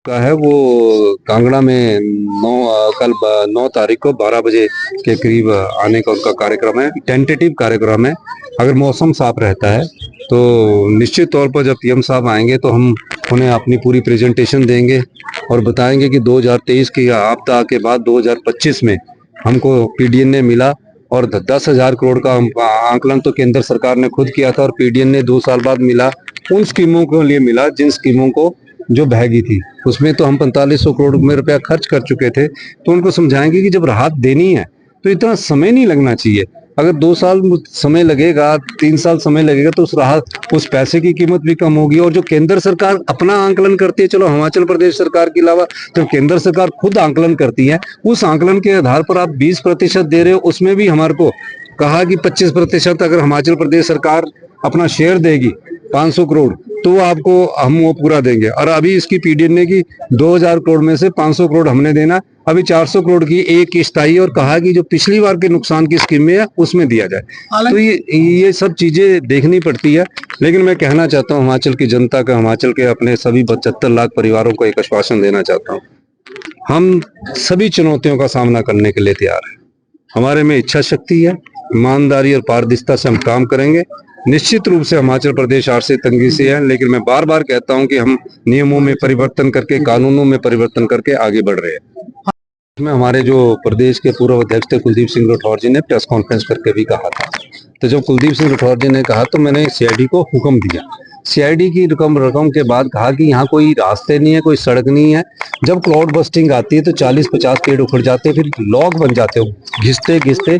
का है वो कांगड़ा में 9 तारीख को 12 बजे के करीब आने का उनका कार्यक्रम है। टेंटेटिव कार्यक्रम है। अगर मौसम साफ रहता है तो निश्चित तौर पर जब पीएम साहब आएंगे तो हम उन्हें अपनी पूरी प्रेजेंटेशन देंगे और बताएंगे कि 2023 की आपदा के बाद 2025 में हमको पीडीएन मिला और 10,000 करोड़ का आंकलन तो केंद्र सरकार ने खुद किया था और पीडीएन 2 साल बाद मिला। उन स्कीमों के लिए मिला जिन स्कीमों को जो बहगी थी उसमें तो हम 4500 करोड़ में रुपया खर्च कर चुके थे। तो उनको समझाएंगे कि जब राहत देनी है तो इतना समय नहीं लगना चाहिए। अगर 2 साल समय लगेगा, 3 साल समय लगेगा तो उस पैसे की कीमत भी कम होगी। और जो केंद्र सरकार अपना आंकलन करती है, चलो हिमाचल प्रदेश सरकार के अलावा तो केंद्र सरकार खुद आंकलन करती है, उस आंकलन के आधार पर आप 20% दे रहे हो। उसमें भी हमारे को कहा कि 25% अगर हिमाचल प्रदेश सरकार अपना शेयर देगी 500 करोड़ तो आपको हम वो पूरा देंगे। और अभी इसकी पीडीएन ने की 2000 करोड़ में से 500 करोड़ हमने देना, अभी 400 करोड़ की एक किस्त आई और कहा कि जो पिछली बार के नुकसान की स्कीम में है उसमें दिया जाए। तो ये सब चीजें देखनी पड़ती है। लेकिन मैं कहना चाहता हूँ हिमाचल की जनता का, हिमाचल के अपने सभी 75 लाख परिवारों को एक आश्वासन देना चाहता हूँ, हम सभी चुनौतियों का सामना करने के लिए तैयार है। हमारे में इच्छा शक्ति है, ईमानदारी और पारदर्शिता से हम काम करेंगे। निश्चित रूप से हिमाचल प्रदेश आर्थिक तंगी से है, लेकिन मैं बार बार कहता हूं कि हम नियमों में परिवर्तन करके, कानूनों में परिवर्तन करके आगे बढ़ रहे हैं। इसमें हमारे जो प्रदेश के पूर्व अध्यक्ष थे कुलदीप सिंह राठौर जी ने प्रेस कॉन्फ्रेंस करके भी कहा था। तो जब कुलदीप सिंह राठौर जी ने कहा तो मैंने सीआईडी को हुक्म दिया। सीआईडी की रकम के बाद कहा कि यहाँ कोई रास्ते नहीं है, कोई सड़क नहीं है। जब क्लाउड बस्टिंग आती है तो 40-50 पेड़ उखड़ जाते हैं, फिर लॉग बन जाते हो, घिसते घिसते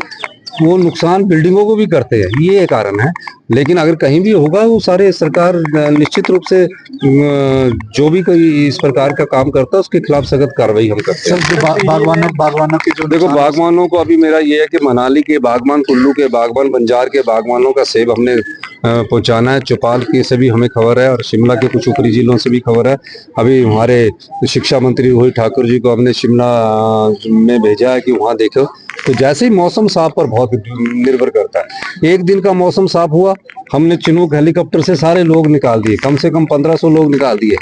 वो नुकसान बिल्डिंगों को भी करते हैं। ये कारण है। लेकिन अगर कहीं भी होगा वो सारे सरकार निश्चित रूप से जो भी कोई इस प्रकार का काम करता है उसके खिलाफ सख्त कार्रवाई हम करते हैं। बागवानों के जो देखो, बागवानों को अभी मेरा ये है कि मनाली के बागवान, कुल्लू के बागवान, बंजार के बागवानों का सेब हमने पहुंचाना है। चौपाल की से भी हमें खबर है और शिमला के कुछ ऊपरी जिलों से भी खबर है। अभी हमारे शिक्षा मंत्री रोहित ठाकुर जी को हमने शिमला में भेजा है कि वहाँ देखो। तो जैसे ही मौसम साफ पर बहुत निर्भर करता है। एक दिन का मौसम साफ हुआ, हमने चिनूक हेलीकॉप्टर से सारे लोग निकाल दिए, कम से कम 1500 लोग निकाल दिए।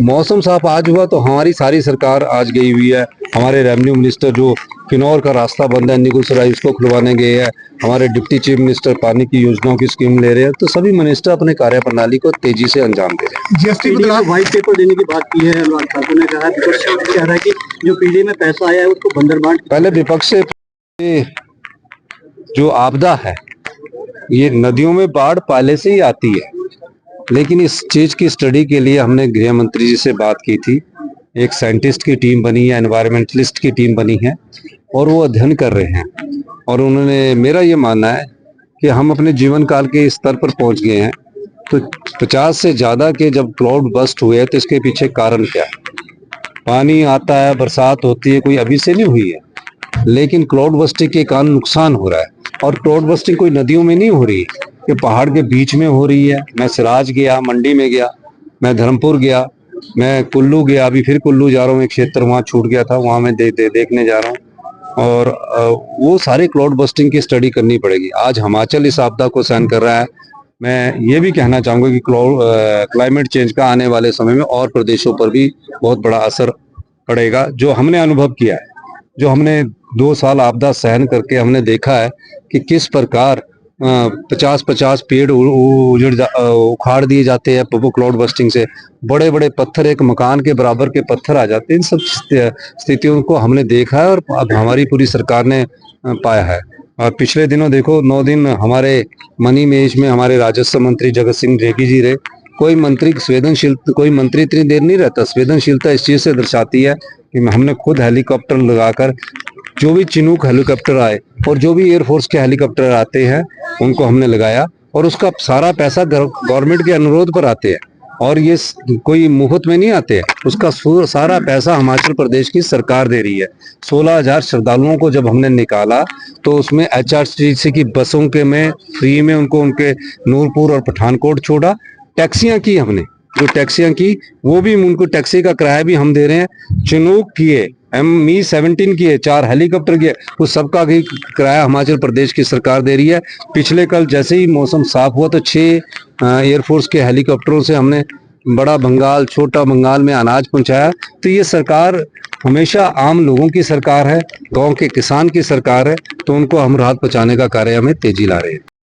मौसम साफ आज हुआ तो हमारी सारी सरकार आज गई हुई है। हमारे रेवेन्यू मिनिस्टर जो किन्नौर का रास्ता बंद है निगुलसराय उसको खुलवाने गए हैं। हमारे डिप्टी चीफ मिनिस्टर पानी की योजनाओं की स्कीम ले रहे हैं। तो सभी मिनिस्टर अपने कार्य प्रणाली को तेजी से अंजाम दे रहे हैं। जीएसटी को व्हाइट पेपर देने की बात की है अनुराग ठाकुर ने, कहा कह रहा है कि जो पीडी में पैसा आया है उसको बंदरबांट। पहले विपक्ष से जो आपदा है ये नदियों में बाढ़ पहले से ही आती है, लेकिन इस चीज की स्टडी के लिए हमने गृह मंत्री जी से बात की थी। एक साइंटिस्ट की टीम बनी है, एनवायरमेंटलिस्ट की टीम बनी है और वो अध्ययन कर रहे हैं। और उन्होंने, मेरा ये मानना है कि हम अपने जीवन काल के स्तर पर पहुंच गए हैं। तो 50 से ज्यादा के जब क्लाउड बस्ट हुए तो इसके पीछे कारण क्या है? पानी आता है, बरसात होती है, कोई अभी से नहीं हुई है, लेकिन क्लाउड बस्टिंग के कारण नुकसान हो रहा है। और क्लाउड बस्टिंग कोई नदियों में नहीं हो रही है, ये पहाड़ के बीच में हो रही है। मैं सिराज गया, मंडी में गया, मैं धर्मपुर गया, मैं कुल्लू गया, अभी फिर कुल्लू जा रहा हूँ। एक क्षेत्र वहाँ छूट गया था, वहाँ मैं देखने जा रहा हूँ। और वो सारे क्लाउड बस्टिंग की स्टडी करनी पड़ेगी। आज हिमाचल इस आपदा को सहन कर रहा है। मैं ये भी कहना चाहूँगा कि क्लाइमेट चेंज का आने वाले समय में और प्रदेशों पर भी बहुत बड़ा असर पड़ेगा। जो हमने अनुभव किया है, जो हमने 2 साल आपदा सहन करके हमने देखा है कि किस प्रकार 50-50 पेड़ उखाड़ दिए जाते हैं क्लाउड बस्टिंग से। बड़े बड़े पत्थर, एक मकान के बराबर के पत्थर आ जाते हैं। इन सब स्थितियों को हमने देखा है और अब हमारी पूरी सरकार ने पाया है। और पिछले दिनों देखो, 9 दिन हमारे मनी मेज में हमारे राजस्व मंत्री जगत सिंह रेड्डी जी रहे। कोई मंत्री इतनी देर नहीं रहता। संवेदनशीलता इस चीज से दर्शाती है कि हमने खुद हेलीकॉप्टर लगाकर, जो भी चिनूक हेलीकॉप्टर आए और जो भी एयरफोर्स के हेलीकॉप्टर आते हैं उनको हमने लगाया। और उसका सारा पैसा गवर्नमेंट के अनुरोध पर आते हैं और ये कोई मुफ्त में नहीं आते हैं। उसका सारा पैसा हिमाचल प्रदेश की सरकार दे रही है। 16,000 श्रद्धालुओं को जब हमने निकाला तो उसमें एचआरटीसी की बसों के में फ्री में उनको उनके नूरपुर और पठानकोट छोड़ा। टैक्सियां की हमने, जो टैक्सियां की वो भी उनको टैक्सी का किराया भी हम दे रहे हैं। चिनूक किए, Mi-17 किए, 4 हेलीकॉप्टर किए, उस सबका भी किराया हिमाचल प्रदेश की सरकार दे रही है। पिछले कल जैसे ही मौसम साफ हुआ तो 6 एयरफोर्स के हेलीकॉप्टरों से हमने बड़ा बंगाल, छोटा बंगाल में अनाज पहुंचाया। तो ये सरकार हमेशा आम लोगों की सरकार है, गांव के किसान की सरकार है, तो उनको हम राहत पहुंचाने का कार्य में तेजी ला रहे हैं।